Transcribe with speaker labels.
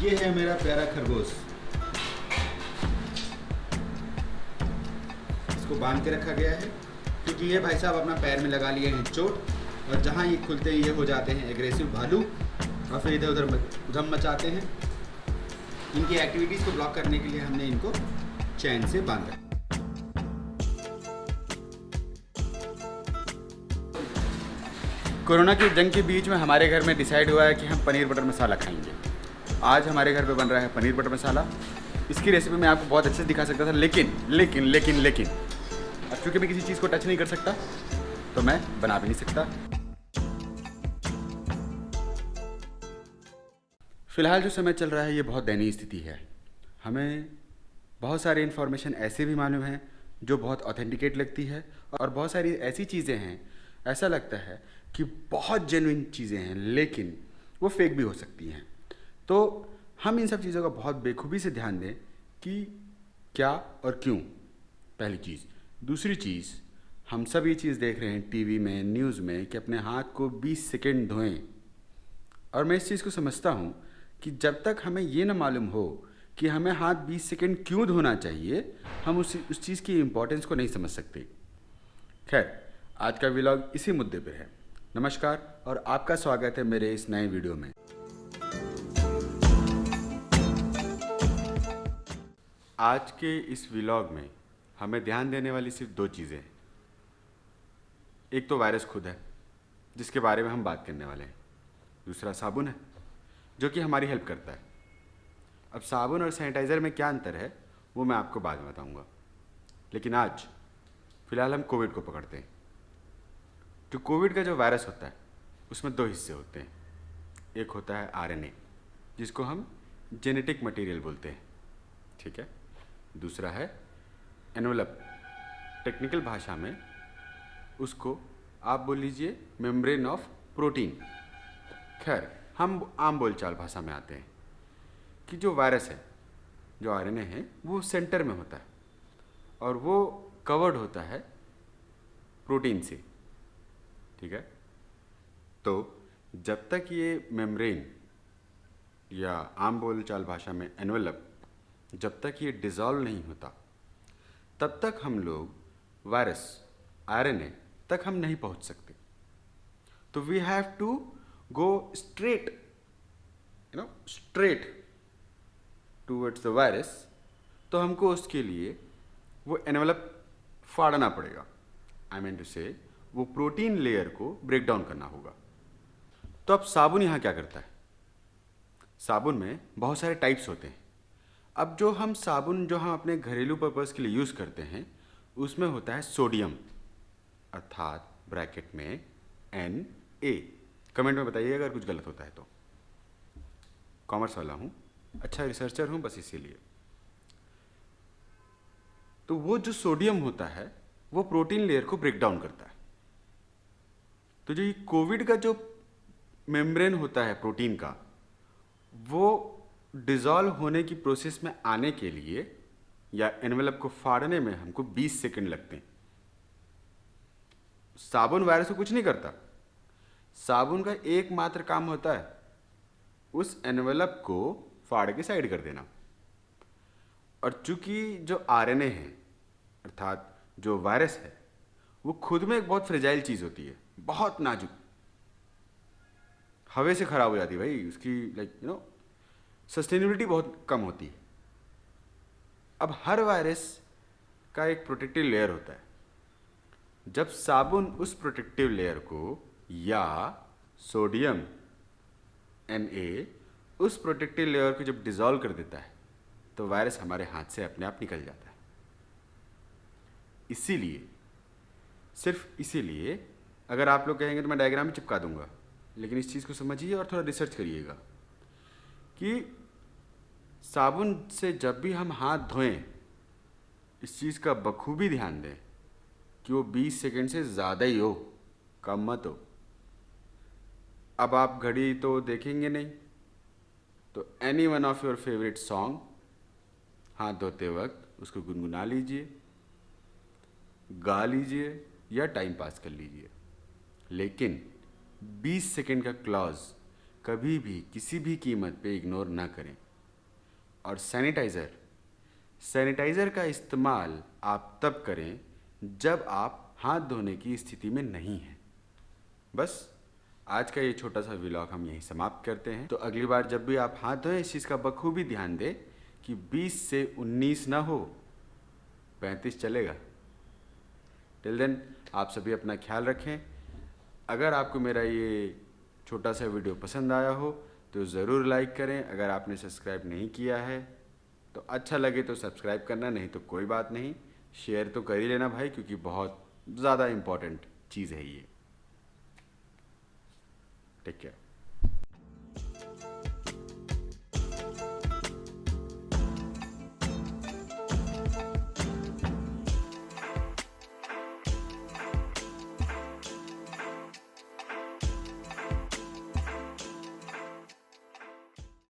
Speaker 1: ये है मेरा प्यारा खरगोश। इसको बांध के रखा गया है क्योंकि ये भाई साहब अपना पैर में लगा लिए हैं चोट, और जहाँ ये खुलते ही ये हो जाते हैं एग्रेसिव भालू और फिर इधर उधर उधम मचाते हैं। इनकी एक्टिविटीज़ को ब्लॉक करने के लिए हमने इनको चैन से बांधा। कोरोना की जंग के बीच में हमारे घर में डिसाइड हुआ है कि हम पनीर बटर मसाला खाएंगे। आज हमारे घर पे बन रहा है पनीर बटर मसाला। इसकी रेसिपी मैं आपको बहुत अच्छे से दिखा सकता था, लेकिन अब चूँकि मैं किसी चीज़ को टच नहीं कर सकता तो मैं बना भी नहीं सकता। फिलहाल जो समय चल रहा है ये बहुत दयनीय स्थिति है। हमें बहुत सारी इन्फॉर्मेशन ऐसे भी मालूम है जो बहुत ऑथेंटिकेट लगती है, और बहुत सारी ऐसी चीज़ें हैं ऐसा लगता है कि बहुत जेन्युइन चीज़ें हैं, लेकिन वो फेक भी हो सकती हैं। तो हम इन सब चीज़ों का बहुत बेखूबी से ध्यान दें कि क्या और क्यों, पहली चीज़। दूसरी चीज़, हम सब ये चीज़ देख रहे हैं टीवी में, न्यूज़ में कि अपने हाथ को 20 सेकेंड धोएं, और मैं इस चीज़ को समझता हूँ कि जब तक हमें ये ना मालूम हो कि हमें हाथ 20 सेकेंड क्यों धोना चाहिए, हम उस चीज़ की इम्पोर्टेंस को नहीं समझ सकते। खैर, आज का व्लॉग इसी मुद्दे पर है। नमस्कार और आपका स्वागत है मेरे इस नए वीडियो में। आज के इस व्लॉग में हमें ध्यान देने वाली सिर्फ दो चीज़ें हैं। एक तो वायरस खुद है जिसके बारे में हम बात करने वाले हैं, दूसरा साबुन है जो कि हमारी हेल्प करता है। अब साबुन और सैनिटाइज़र में क्या अंतर है वो मैं आपको बाद में बताऊंगा, लेकिन आज फ़िलहाल हम कोविड को पकड़ते हैं। जो कोविड का जो वायरस होता है उसमें दो हिस्से होते हैं। एक होता है आरएनए, जिसको हम जेनेटिक मटेरियल बोलते हैं, ठीक है। दूसरा है एनवेलप, टेक्निकल भाषा में उसको आप बोल लीजिए मेम्ब्रेन ऑफ प्रोटीन। खैर, हम आम बोलचाल भाषा में आते हैं कि जो वायरस है, जो आरएनए है, वो सेंटर में होता है और वो कवर्ड होता है प्रोटीन से, ठीक है। तो जब तक ये मेम्ब्रेन या आम बोलचाल भाषा में एनवेलप, जब तक ये डिज़ोल्व नहीं होता तब तक हम लोग वायरस, आरएनए तक हम नहीं पहुंच सकते। तो we have to go straight towards the virus. तो हमको उसके लिए वो एनवेलप फाड़ना पड़ेगा। आई मीन टू से वो प्रोटीन लेयर को ब्रेक डाउन करना होगा। तो अब साबुन यहाँ क्या करता है? साबुन में बहुत सारे टाइप्स होते हैं। अब जो हम साबुन जो हम अपने घरेलू पर्पस के लिए यूज़ करते हैं उसमें होता है सोडियम, अर्थात ब्रैकेट में Na। कमेंट में बताइए अगर कुछ गलत होता है तो। कॉमर्स वाला हूँ, अच्छा रिसर्चर हूँ, बस इसीलिए। तो वो जो सोडियम होता है वो प्रोटीन लेयर को ब्रेक डाउन करता है। तो जो ये कोविड का जो मेम्ब्रेन होता है प्रोटीन का, वो डिज़ोल्व होने की प्रोसेस में आने के लिए या एनवेलप को फाड़ने में हमको 20 सेकंड लगते हैं। साबुन वायरस को कुछ नहीं करता। साबुन का एकमात्र काम होता है उस एनवेलप को फाड़ के साइड कर देना। और चूंकि जो आरएनए है, अर्थात जो वायरस है, वो खुद में एक बहुत फ्रेजाइल चीज़ होती है, बहुत नाजुक, हवा से ख़राब हो जाती है भाई, उसकी सस्टेनेबिलिटी बहुत कम होती है। अब हर वायरस का एक प्रोटेक्टिव लेयर होता है। जब साबुन उस प्रोटेक्टिव लेयर को या सोडियम Na उस प्रोटेक्टिव लेयर को जब डिज़ोल्व कर देता है तो वायरस हमारे हाथ से अपने आप निकल जाता है। इसीलिए, सिर्फ इसीलिए, अगर आप लोग कहेंगे तो मैं डायग्राम में चिपका दूंगा, लेकिन इस चीज़ को समझिए और थोड़ा रिसर्च करिएगा कि साबुन से जब भी हम हाथ धोएं, इस चीज़ का बखूबी ध्यान दें कि वो 20 सेकंड से ज़्यादा ही हो, कम मत हो। अब आप घड़ी तो देखेंगे नहीं, तो any one of your favourite song हाथ धोते वक्त उसको गुनगुना लीजिए, गा लीजिए या टाइम पास कर लीजिए, लेकिन 20 सेकंड का क्लॉज कभी भी किसी भी कीमत पे इग्नोर ना करें। और सैनिटाइज़र का इस्तेमाल आप तब करें जब आप हाथ धोने की स्थिति में नहीं हैं। बस आज का ये छोटा सा व्लॉग हम यहीं समाप्त करते हैं। तो अगली बार जब भी आप हाथ धोएं इस चीज़ का बखूबी ध्यान दें कि 20 से 19 ना हो, 35 चलेगा। टिल देन आप सभी अपना ख्याल रखें। अगर आपको मेरा ये छोटा सा वीडियो पसंद आया हो तो ज़रूर लाइक करें। अगर आपने सब्सक्राइब नहीं किया है तो अच्छा लगे तो सब्सक्राइब करना, नहीं तो कोई बात नहीं, शेयर तो कर ही लेना भाई, क्योंकि बहुत ज़्यादा इम्पॉर्टेंट चीज़ है ये। Take care.